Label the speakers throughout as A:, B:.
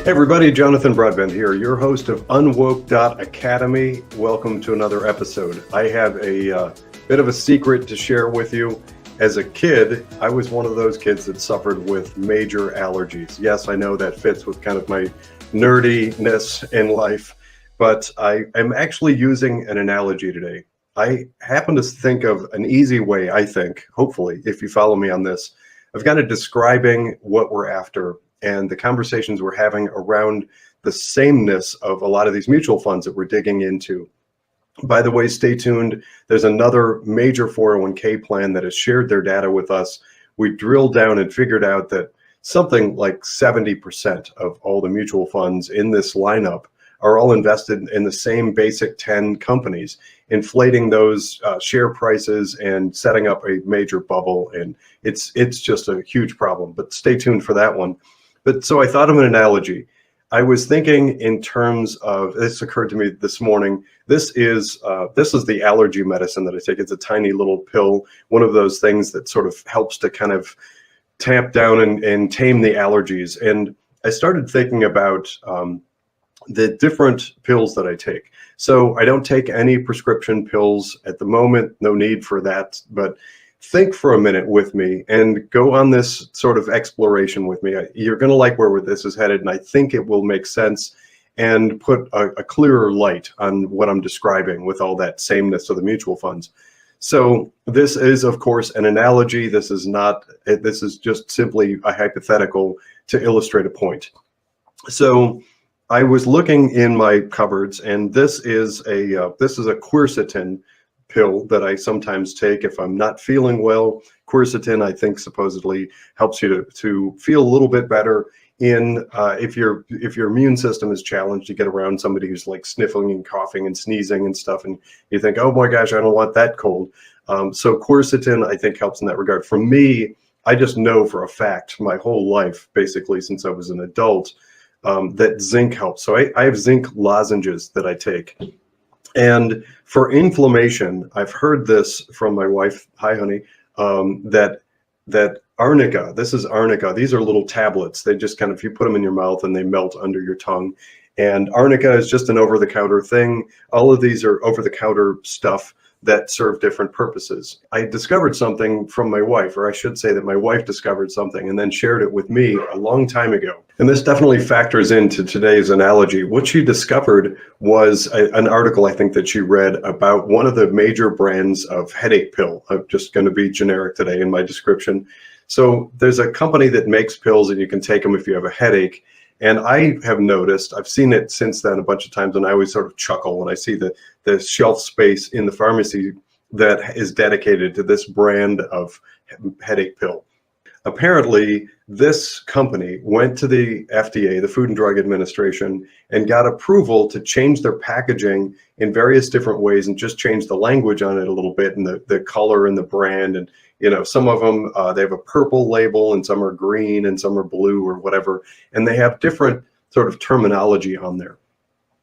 A: Hey everybody, Jonathan Broadbent here, your host of UnWoke Academy. Welcome to another episode. I have a bit of a secret to share with you. As a kid, I was one of those kids that suffered with major allergies. Yes, I know that fits with kind of my nerdiness in life, but I am actually using an analogy today. I happen to think of an easy way, I think, hopefully, if you follow me on this, of kind of describing what we're after and the conversations we're having around the sameness of a lot of these mutual funds that we're digging into. By the way, stay tuned. There's another major 401k plan that has shared their data with us. We drilled down and figured out that something like 70% of all the mutual funds in this lineup are all invested in the same basic 10 companies, inflating those share prices and setting up a major bubble. And it's just a huge problem, but stay tuned for that one. But so I thought of an analogy. I was thinking in terms of, this occurred to me this morning. This is the allergy medicine that I take. It's a tiny little pill, one of those things that sort of helps to kind of tamp down and tame the allergies. And I started thinking about the different pills that I take. So I don't take any prescription pills at the moment, no need for that, but think for a minute with me and go on this sort of exploration with me. You're going to like where this is headed, and I think it will make sense and put a clearer light on what I'm describing with all that sameness of the mutual funds. So this is, of course, an analogy. This is just simply a hypothetical to illustrate a point. So I was looking in my cupboards, and this is a quercetin pill that I sometimes take if I'm not feeling well. Quercetin, I think, supposedly helps you to feel a little bit better in if your immune system is challenged. You get around somebody who's like sniffling and coughing and sneezing and stuff, and you think, oh my gosh, I don't want that cold. So quercetin, I think, helps in that regard. For me, I just know for a fact my whole life, basically since I was an adult, that zinc helps. So I have zinc lozenges that I take. And for inflammation, I've heard this from my wife, hi honey, that arnica, this is arnica. These are little tablets. They just kind of, you put them in your mouth and they melt under your tongue. And arnica is just an over-the-counter thing. All of these are over-the-counter stuff that serve different purposes. I discovered something from my wife, or I should say that my wife discovered something and then shared it with me a long time ago. And this definitely factors into today's analogy. What she discovered was an article, I think, that she read about one of the major brands of headache pill. I'm just going to be generic today in my description. So there's a company that makes pills and you can take them if you have a headache. And I have noticed, I've seen it since then a bunch of times, and I always sort of chuckle when I see the shelf space in the pharmacy that is dedicated to this brand of headache pill. Apparently, this company went to the FDA, the Food and Drug Administration, and got approval to change their packaging in various different ways and just change the language on it a little bit and the color and the brand. And some of them, they have a purple label and some are green and some are blue or whatever. And they have different sort of terminology on there.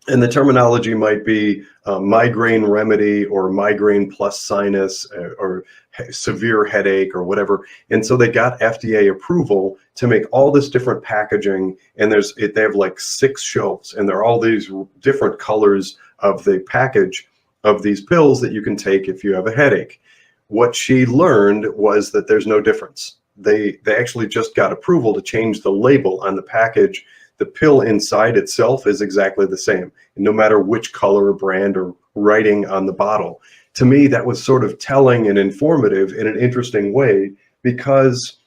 A: And the terminology might be migraine remedy or migraine plus sinus or severe headache or whatever. And so they got FDA approval to make all this different packaging. And they have like 6 shelves, and there are all these different colors of the package of these pills that you can take if you have a headache. What she learned was that there's no difference. They actually just got approval to change the label on the package. The pill inside itself is exactly the same, no matter which color or brand or writing on the bottle. To me, that was sort of telling and informative in an interesting way, because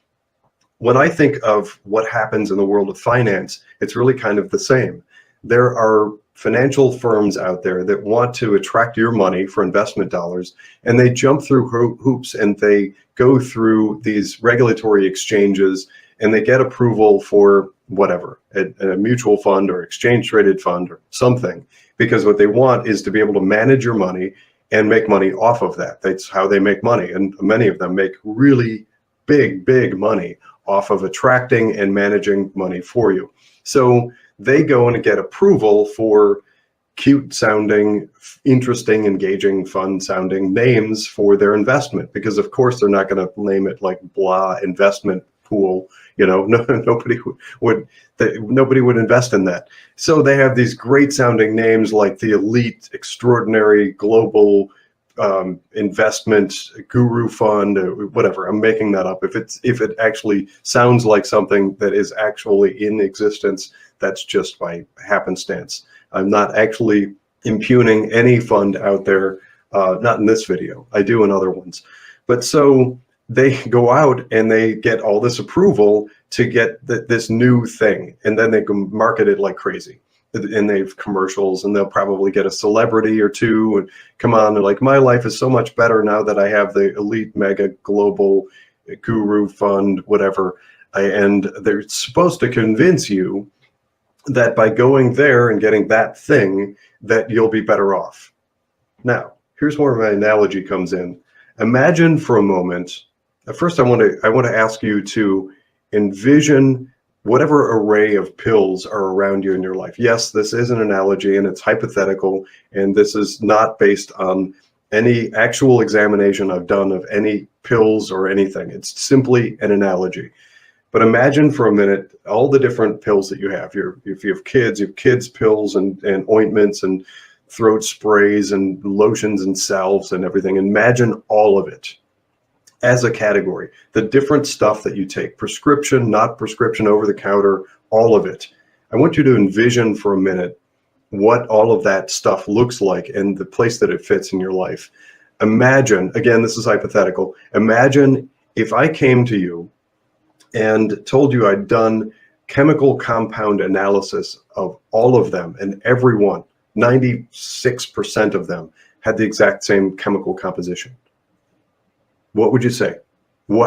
A: when I think of what happens in the world of finance, it's really kind of the same. There are financial firms out there that want to attract your money for investment dollars, and they jump through hoops and they go through these regulatory exchanges and they get approval for whatever, a mutual fund or exchange traded fund or something, because what they want is to be able to manage your money and make money off of that. That's how they make money. And many of them make really big money off of attracting and managing money for you. So they go and get approval for cute sounding, interesting, engaging, fun sounding names for their investment, because of course they're not going to name it like blah investment pool. Nobody would invest in that. So they have these great sounding names like the Elite Extraordinary Global Investment Guru Fund, or whatever. I'm making that up. If it actually sounds like something that is actually in existence, that's just by happenstance. I'm not actually impugning any fund out there, not in this video. I do in other ones. But so they go out and they get all this approval to get this new thing, and then they can market it like crazy. And they have commercials, and they'll probably get a celebrity or two and come on, they're like, my life is so much better now that I have the Elite Mega Global Guru Fund, whatever. And they're supposed to convince you that by going there and getting that thing, that you'll be better off. Now, here's where my analogy comes in. Imagine for a moment. First, I want to ask you to envision whatever array of pills are around you in your life. Yes, this is an analogy and it's hypothetical, and this is not based on any actual examination I've done of any pills or anything. It's simply an analogy. But imagine for a minute all the different pills that you have. If you have kids pills and ointments and throat sprays and lotions and salves and everything. Imagine all of it as a category, the different stuff that you take, prescription, not prescription, over the counter, all of it. I want you to envision for a minute what all of that stuff looks like and the place that it fits in your life. Imagine, again, this is hypothetical. Imagine if I came to you and told you I'd done chemical compound analysis of all of them, and every one, 96% of them, had the exact same chemical composition. What would you say?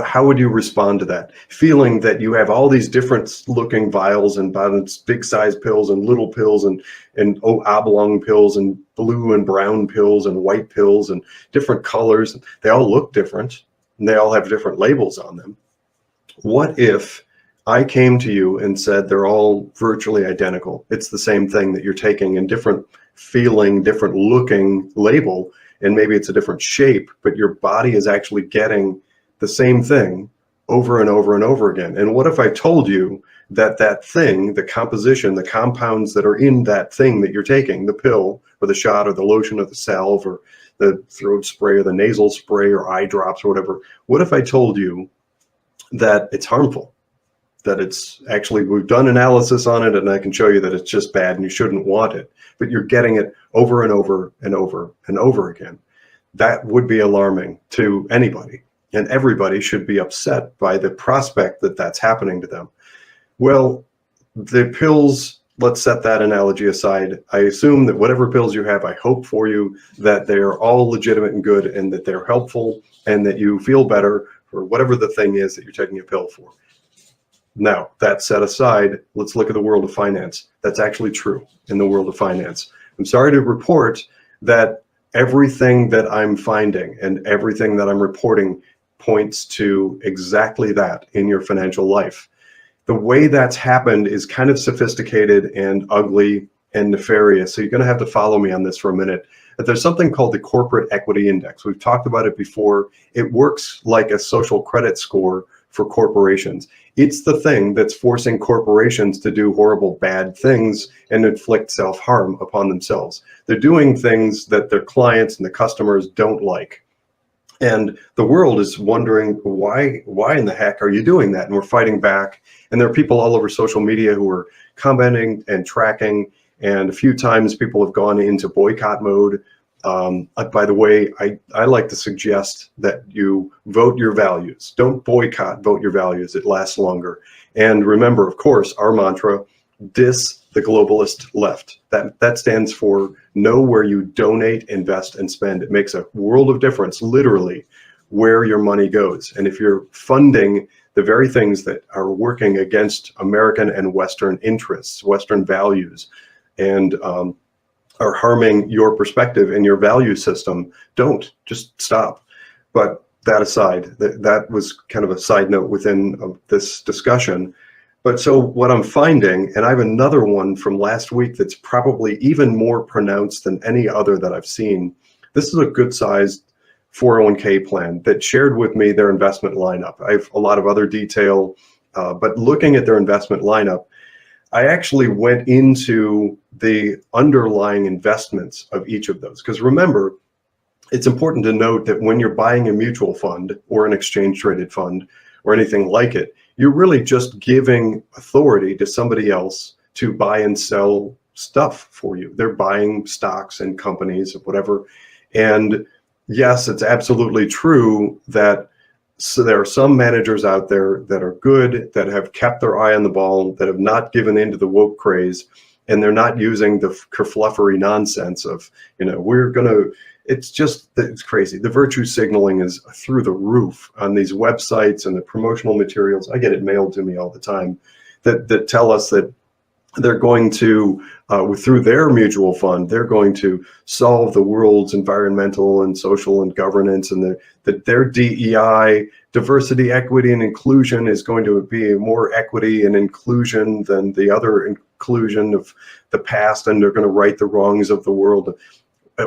A: How would you respond to that? Feeling that you have all these different looking vials and big size pills and little pills and oblong pills and blue and brown pills and white pills and different colors. They all look different and they all have different labels on them. What if I came to you and said they're all virtually identical? It's the same thing that you're taking in different feeling, different looking label, and maybe it's a different shape, but your body is actually getting the same thing over and over and over again. And what if I told you that that thing, the composition, the compounds that are in that thing that you're taking, the pill or the shot or the lotion or the salve or the throat spray or the nasal spray or eye drops or whatever, what if I told you that it's harmful? That it's actually, we've done analysis on it and I can show you that it's just bad and you shouldn't want it, but you're getting it over and over and over and over again. That would be alarming to anybody, and everybody should be upset by the prospect that that's happening to them. Well, the pills, let's set that analogy aside. I assume that whatever pills you have, I hope for you that they're all legitimate and good and that they're helpful and that you feel better for whatever the thing is that you're taking a pill for. Now, that set aside, let's look at the world of finance. That's actually true in the world of finance. I'm sorry to report that everything that I'm finding and everything that I'm reporting points to exactly that in your financial life. The way that's happened is kind of sophisticated and ugly and nefarious. So you're going to have to follow me on this for a minute. But there's something called the Corporate Equity Index. We've talked about it before. It works like a social credit score for corporations. It's the thing that's forcing corporations to do horrible, bad things and inflict self-harm upon themselves. They're doing things that their clients and the customers don't like. And the world is wondering, why in the heck are you doing that? And we're fighting back. And there are people all over social media who are commenting and tracking. And a few times people have gone into boycott mode. By the way, I like to suggest that you vote your values. Don't boycott, vote your values. It lasts longer. And remember, of course, our mantra, diss the globalist left. That stands for know where you donate, invest, and spend. It makes a world of difference, literally, where your money goes. And if you're funding the very things that are working against American and Western interests, Western values, and are harming your perspective and your value system, don't. Just stop. But that aside, that was kind of a side note within this discussion. But so what I'm finding, and I have another one from last week that's probably even more pronounced than any other that I've seen. This is a good sized 401k plan that shared with me their investment lineup. I have a lot of other detail, but looking at their investment lineup, I actually went into the underlying investments of each of those. Because remember, it's important to note that when you're buying a mutual fund or an exchange traded fund or anything like it, you're really just giving authority to somebody else to buy and sell stuff for you. They're buying stocks and companies or whatever. And yes, it's absolutely true that there are some managers out there that are good, that have kept their eye on the ball, that have not given into the woke craze, and they're not using the kerfluffery nonsense of, it's crazy. The virtue signaling is through the roof on these websites and the promotional materials. I get it mailed to me all the time that tell us that they're going to, through their mutual fund, they're going to solve the world's environmental and social and governance, and that their DEI, diversity, equity, and inclusion is going to be more equity and inclusion than the other inclusion of the past, and they're going to right the wrongs of the world,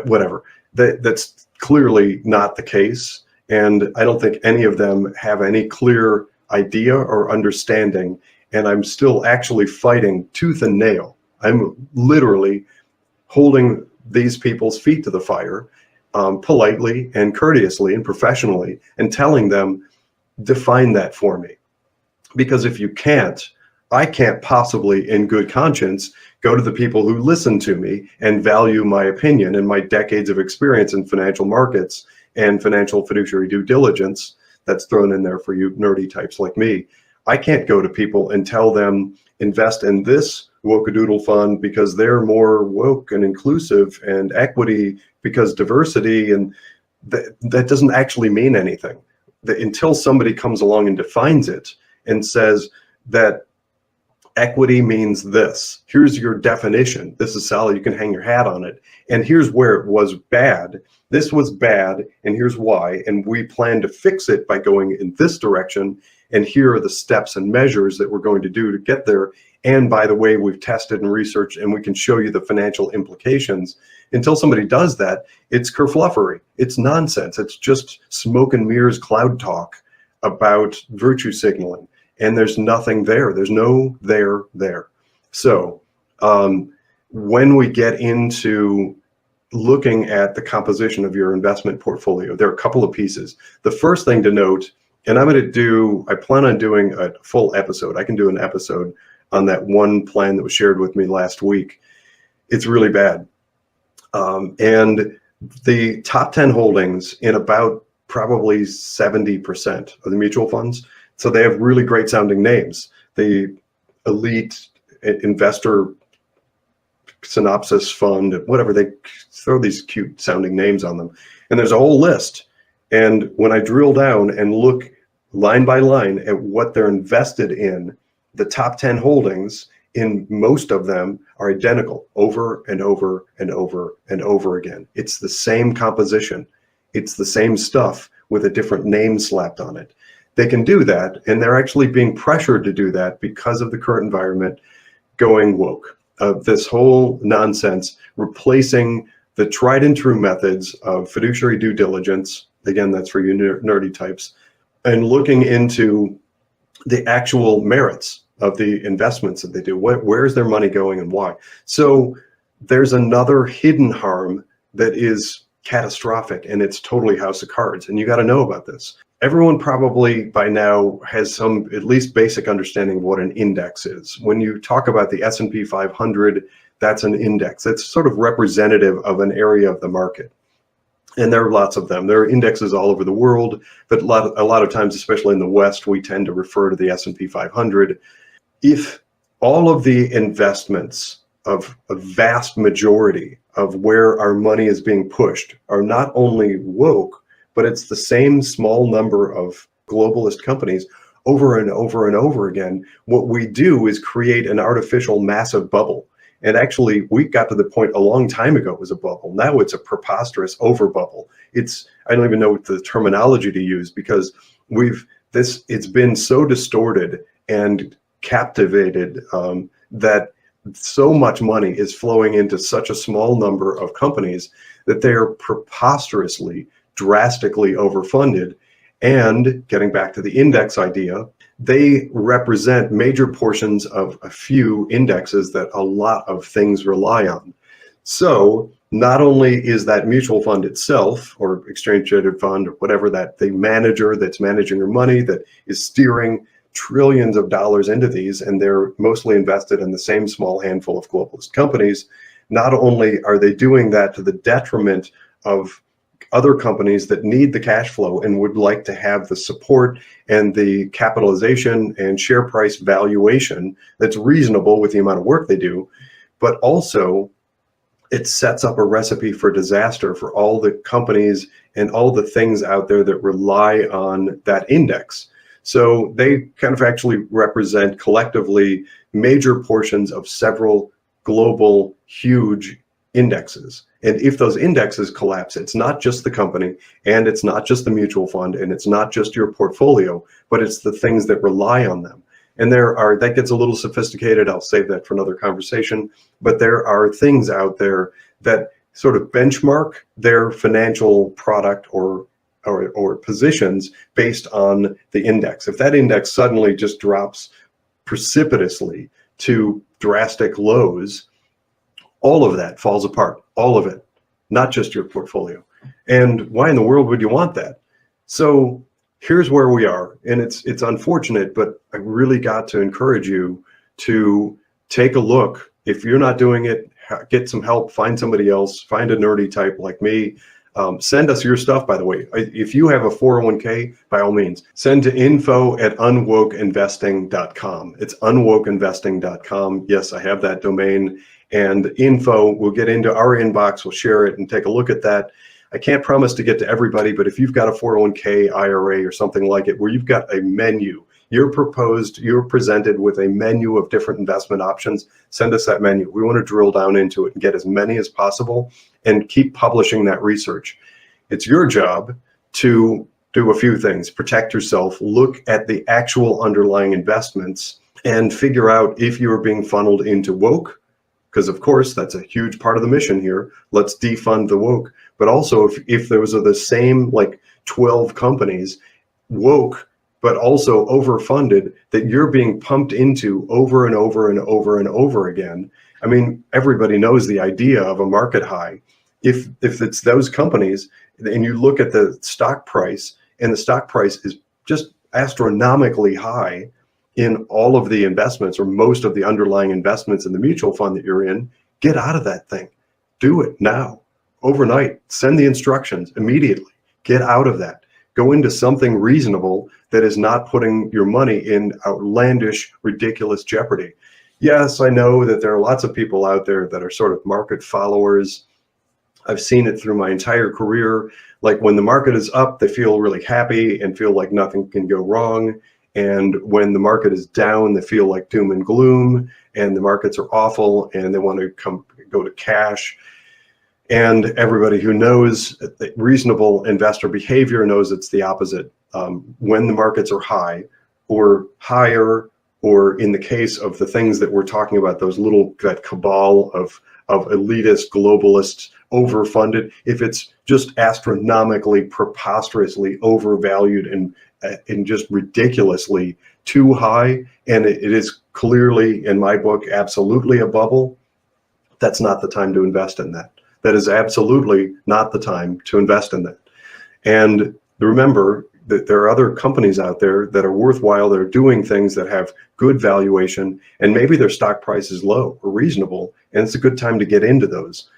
A: whatever. That's clearly not the case. And I don't think any of them have any clear idea or understanding. And I'm still actually fighting tooth and nail. I'm literally holding these people's feet to the fire, politely and courteously and professionally, and telling them, define that for me. Because if you can't, I can't possibly, in good conscience, go to the people who listen to me and value my opinion and my decades of experience in financial markets and financial fiduciary due diligence that's thrown in there for you nerdy types like me. I can't go to people and tell them invest in this woke-a-doodle fund because they're more woke and inclusive, and equity because diversity, and that doesn't actually mean anything. Until somebody comes along and defines it and says that equity means this, here's your definition, this is solid, you can hang your hat on it, and here's where it was bad, this was bad, and here's why, and we plan to fix it by going in this direction, and here are the steps and measures that we're going to do to get there. And by the way, we've tested and researched, and we can show you the financial implications. Until somebody does that, it's kerfluffery. It's nonsense. It's just smoke and mirrors cloud talk about virtue signaling. And there's nothing there. There's no there. So when we get into looking at the composition of your investment portfolio, there are a couple of pieces. The first thing to note, and I plan on doing a full episode. I can do an episode on that one plan that was shared with me last week. It's really bad. And the top 10 holdings in about probably 70% of the mutual funds. So they have really great sounding names. The Elite Investor Synopsis Fund, whatever, they throw these cute sounding names on them. And there's a whole list. And when I drill down and look line by line at what they're invested in, the top 10 holdings in most of them are identical over and over and over and over again. It's the same composition. It's the same stuff with a different name slapped on it. They can do that, and they're actually being pressured to do that because of the current environment going woke. This whole nonsense, replacing the tried and true methods of fiduciary due diligence, again, that's for you nerdy types, and looking into the actual merits of the investments that they do. Where's their money going and why? So there's another hidden harm that is catastrophic, and it's totally house of cards. And you got to know about this. Everyone probably by now has some at least basic understanding of what an index is. When you talk about the S&P 500, that's an index. It's sort of representative of an area of the market. And there are lots of them. There are indexes all over the world, but a lot of times, especially in the West, we tend to refer to the S&P 500. If all of the investments of a vast majority of where our money is being pushed are not only woke, but it's the same small number of globalist companies over and over and over again, what we do is create an artificial massive bubble. And actually, we got to the point a long time ago it was a bubble. Now it's a preposterous over bubble. I don't even know what the terminology to use, because it's been so distorted and captivated that so much money is flowing into such a small number of companies that they are preposterously drastically overfunded. And getting back to the index idea, they represent major portions of a few indexes that a lot of things rely on. So not only is that mutual fund itself or exchange traded fund or whatever, that the manager that's managing your money, that is steering trillions of dollars into these, and they're mostly invested in the same small handful of globalist companies, not only are they doing that to the detriment of other companies that need the cash flow and would like to have the support and the capitalization and share price valuation that's reasonable with the amount of work they do, but also it sets up a recipe for disaster for all the companies and all the things out there that rely on that index. So they kind of actually represent collectively major portions of several global huge indexes. And if those indexes collapse, it's not just the company, and it's not just the mutual fund, and it's not just your portfolio, but it's the things that rely on them. And that gets a little sophisticated. I'll save that for another conversation. But there are things out there that sort of benchmark their financial product or positions based on the index. If that index suddenly just drops precipitously to drastic lows, all of that falls apart, all of it, not just your portfolio. And why in the world would you want that? So here's where we are, and it's unfortunate, but I really got to encourage you to take a look. If you're not doing it, get some help, find somebody else, find a nerdy type like me. Send us your stuff, by the way. If you have a 401k, by all means, send to info@unwokeinvesting.com. It's unwokeinvesting.com. Yes, I have that domain. And info, we'll get into our inbox, we'll share it and take a look at that. I can't promise to get to everybody, but if you've got a 401k, IRA, or something like it, where you've got a menu, you're presented with a menu of different investment options, send us that menu. We want to drill down into it and get as many as possible and keep publishing that research. It's your job to do a few things. Protect yourself, look at the actual underlying investments, and figure out if you're being funneled into woke, because of course that's a huge part of the mission here. Let's defund the woke. But also if those are the same like 12 companies, woke, but also overfunded, that you're being pumped into over and over and over and over again. I mean, everybody knows the idea of a market high. If it's those companies and you look at the stock price, and the stock price is just astronomically high in all of the investments or most of the underlying investments in the mutual fund that you're in, get out of that thing. Do it now, overnight. Send the instructions immediately. Get out of that. Go into something reasonable that is not putting your money in outlandish, ridiculous jeopardy. Yes, I know that there are lots of people out there that are sort of market followers. I've seen it through my entire career. Like when the market is up, they feel really happy and feel like nothing can go wrong. And when the market is down, they feel like doom and gloom, and the markets are awful, and they want to go to cash. And everybody who knows reasonable investor behavior knows it's the opposite. When the markets are high or higher, or in the case of the things that we're talking about, that cabal of elitist globalists, overfunded, if it's just astronomically, preposterously overvalued and just ridiculously too high, and it is clearly, in my book, absolutely a bubble, that's not the time to invest in that. That is absolutely not the time to invest in that. And remember that there are other companies out there that are worthwhile, that are doing things that have good valuation, and maybe their stock price is low or reasonable, and it's a good time to get into those.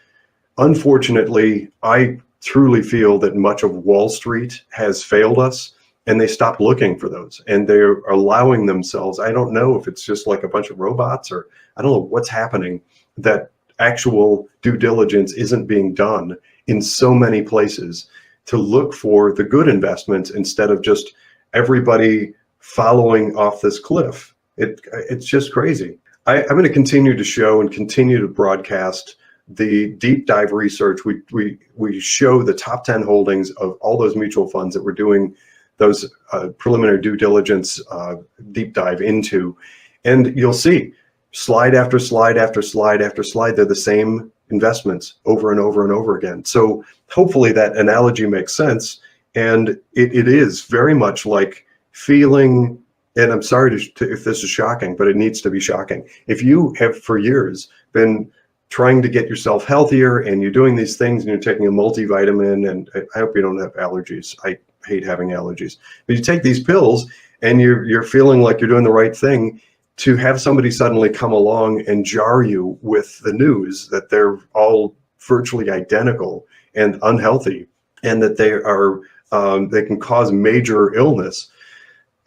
A: Unfortunately, I truly feel that much of Wall Street has failed us, and they stopped looking for those, and they're allowing themselves, I don't know if it's just like a bunch of robots, or I don't know what's happening, that actual due diligence isn't being done in so many places to look for the good investments instead of just everybody following off this cliff. It's just crazy. I'm going to continue to show and continue to broadcast the deep dive research. We show the top 10 holdings of all those mutual funds that we're doing those preliminary due diligence deep dive into. And you'll see slide after slide after slide after slide, they're the same investments over and over and over again. So hopefully that analogy makes sense. And it is very much like feeling, and I'm sorry if this is shocking, but it needs to be shocking. If you have for years been trying to get yourself healthier and you're doing these things and you're taking a multivitamin, and I hope you don't have allergies. I hate having allergies. But you take these pills and you're feeling like you're doing the right thing, to have somebody suddenly come along and jar you with the news that they're all virtually identical and unhealthy, and that they can cause major illness.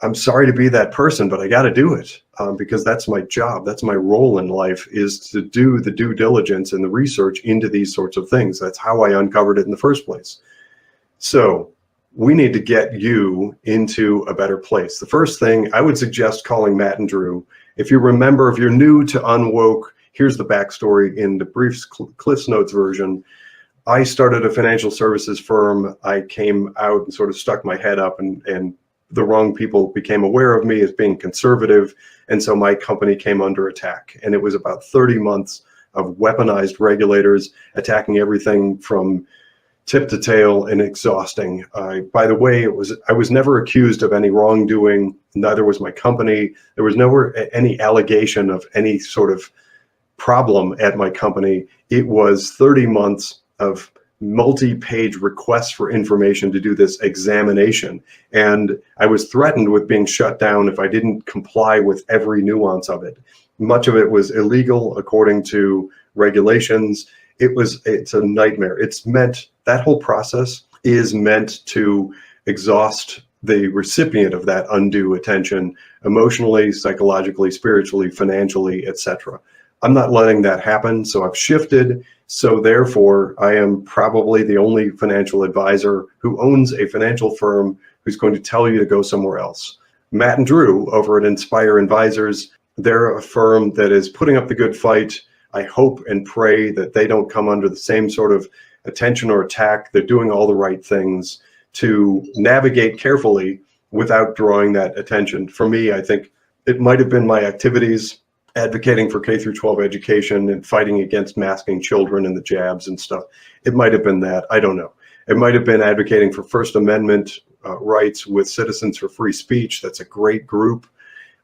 A: I'm sorry to be that person, but I got to do it because that's my job. That's my role in life, is to do the due diligence and the research into these sorts of things. That's how I uncovered it in the first place. So we need to get you into a better place. The first thing I would suggest calling Matt and Drew. If you remember, if you're new to UnWoke, here's the backstory in the brief Cliff's Notes version. I started a financial services firm. I came out and sort of stuck my head up, and the wrong people became aware of me as being conservative. And so my company came under attack. And it was about 30 months of weaponized regulators attacking everything from tip to tail, and exhausting. By the way, I was never accused of any wrongdoing. Neither was my company. There was never any allegation of any sort of problem at my company. It was 30 months of multi-page requests for information to do this examination. And I was threatened with being shut down if I didn't comply with every nuance of it. Much of it was illegal according to regulations. It's a nightmare. That whole process is meant to exhaust the recipient of that undue attention emotionally, psychologically, spiritually, financially, etc. I'm not letting that happen, so I've shifted. So therefore, I am probably the only financial advisor who owns a financial firm who's going to tell you to go somewhere else. Matt and Drew over at Inspire Advisors, they're a firm that is putting up the good fight. I hope and pray that they don't come under the same sort of attention or attack. They're doing all the right things to navigate carefully without drawing that attention. For me, I think it might have been my activities advocating for K through 12 education and fighting against masking children and the jabs and stuff. It might have been that. I don't know. It might have been advocating for First Amendment rights with Citizens for Free Speech. That's a great group.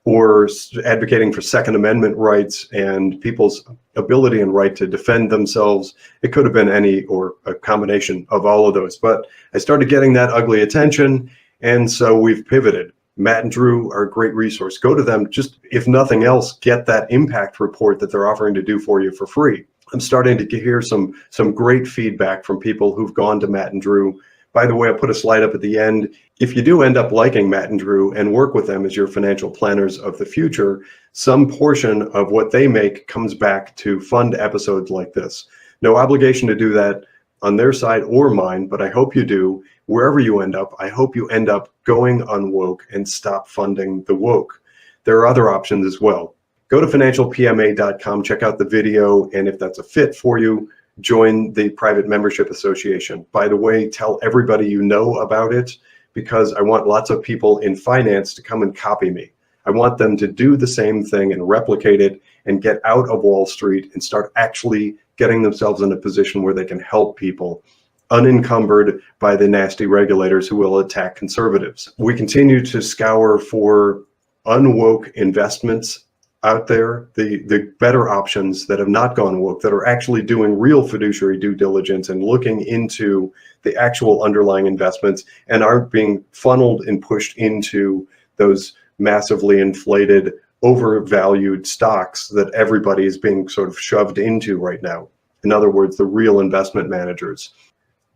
A: Or advocating for Second Amendment rights and people's ability and right to defend themselves. It could have been any or a combination of all of those. But I started getting that ugly attention, and so we've pivoted. Matt and Drew are a great resource. Go to them. Just, if nothing else, get that impact report that they're offering to do for you for free. I'm starting to hear some great feedback from people who've gone to Matt and Drew. By the way, I'll put a slide up at the end. If you do end up liking Matt and Drew and work with them as your financial planners of the future, some portion of what they make comes back to fund episodes like this. No obligation to do that on their side or mine, but I hope you do. Wherever you end up, I hope you end up going UnWoke and stop funding the woke. There are other options as well. Go to financialpma.com, check out the video, and if that's a fit for you, join the private membership association. By the way, tell everybody you know about it, because I want lots of people in finance to come and copy me. I want them to do the same thing and replicate it and get out of Wall Street and start actually getting themselves in a position where they can help people, unencumbered by the nasty regulators who will attack conservatives. We continue to scour for unwoke investments out there, the better options that have not gone woke, that are actually doing real fiduciary due diligence and looking into the actual underlying investments and aren't being funneled and pushed into those massively inflated, overvalued stocks that everybody is being sort of shoved into right now. In other words, the real investment managers.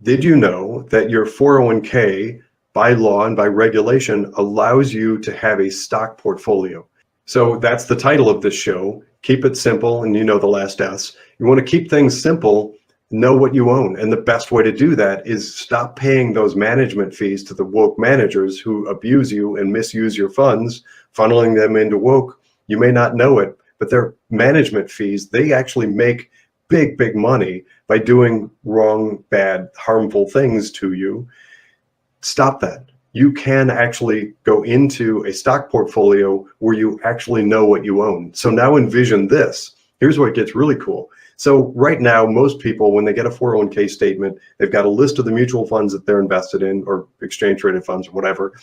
A: Did you know that your 401k by law and by regulation allows you to have a stock portfolio? So that's the title of this show. Keep it simple, and you know the last S. You want to keep things simple, know what you own. And the best way to do that is stop paying those management fees to the woke managers who abuse you and misuse your funds, funneling them into woke. You may not know it, but their management fees, they actually make big, big money by doing wrong, bad, harmful things to you. Stop that. You can actually go into a stock portfolio where you actually know what you own. So now envision this. Here's where it gets really cool. So right now, most people, when they get a 401k statement, they've got a list of the mutual funds that they're invested in, or exchange traded funds or whatever.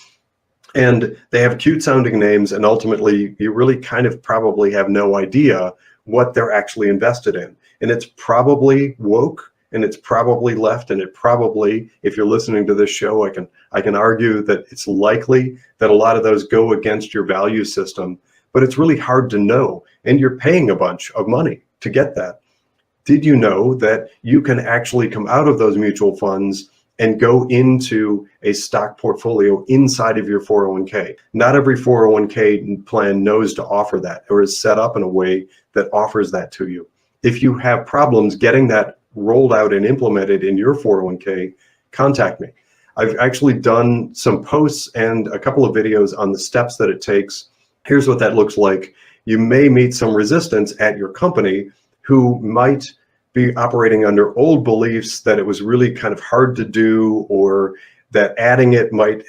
A: And they have cute sounding names. And ultimately, you really kind of probably have no idea what they're actually invested in. And it's probably woke, and it's probably left, and it probably, if you're listening to this show, I can argue that it's likely that a lot of those go against your value system, but it's really hard to know. And you're paying a bunch of money to get that. Did you know that you can actually come out of those mutual funds and go into a stock portfolio inside of your 401k? Not every 401k plan knows to offer that, or is set up in a way that offers that to you. If you have problems getting that rolled out and implemented in your 401k, contact me. I've actually done some posts and a couple of videos on the steps that it takes. Here's what that looks like. You may meet some resistance at your company who might be operating under old beliefs that it was really kind of hard to do, or that adding it might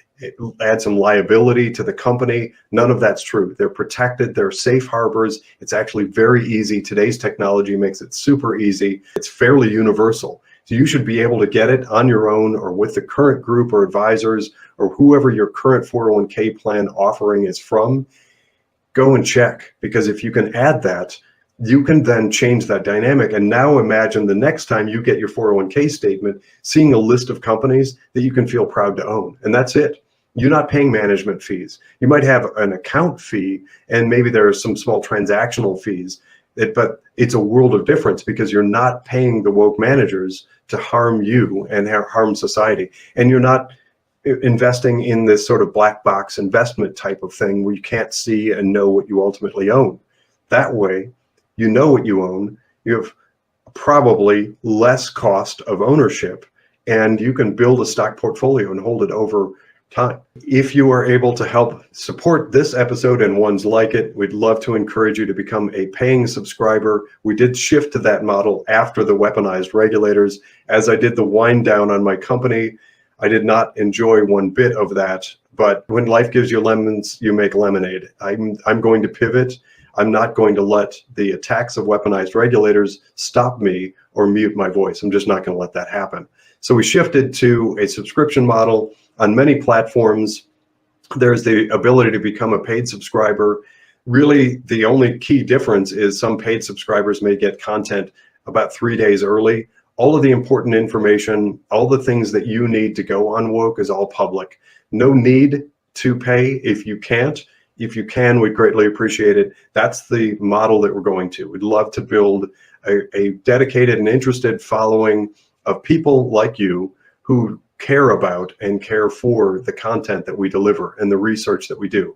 A: add some liability to the company. None of that's true. They're protected. They're safe harbors. It's actually very easy. Today's technology makes it super easy. It's fairly universal. So you should be able to get it on your own, or with the current group or advisors, or whoever your current 401k plan offering is from. Go and check, because if you can add that, you can then change that dynamic. And now imagine the next time you get your 401k statement, seeing a list of companies that you can feel proud to own. And that's it. You're not paying management fees. You might have an account fee, and maybe there are some small transactional fees, but it's a world of difference, because you're not paying the woke managers to harm you and harm society. And you're not investing in this sort of black box investment type of thing where you can't see and know what you ultimately own. That way, you know what you own, you have probably less cost of ownership, and you can build a stock portfolio and hold it over time. If you are able to help support this episode and ones like it, we'd love to encourage you to become a paying subscriber. We did shift to that model after the weaponized regulators. As I did the wind down on my company, I did not enjoy one bit of that. But when life gives you lemons, you make lemonade. I'm going to pivot. I'm not going to let the attacks of weaponized regulators stop me or mute my voice. I'm just not going to let that happen. So we shifted to a subscription model on many platforms. There's the ability to become a paid subscriber. Really, the only key difference is some paid subscribers may get content about 3 days early. All of the important information, all the things that you need to go on Woke is all public. No need to pay if you can't. If you can, we'd greatly appreciate it. That's the model that we're going to. We'd love to build a dedicated and interested following of people like you who care about and care for the content that we deliver and the research that we do.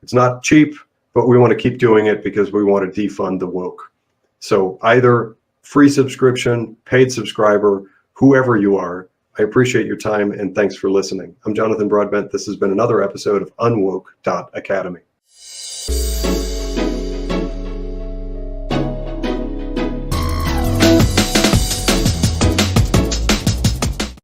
A: It's not cheap, but we want to keep doing it because we want to defund the woke. So either free subscription, paid subscriber, whoever you are, I appreciate your time, and thanks for listening. I'm Jonathan Broadbent. This has been another episode of UnWoke.Academy.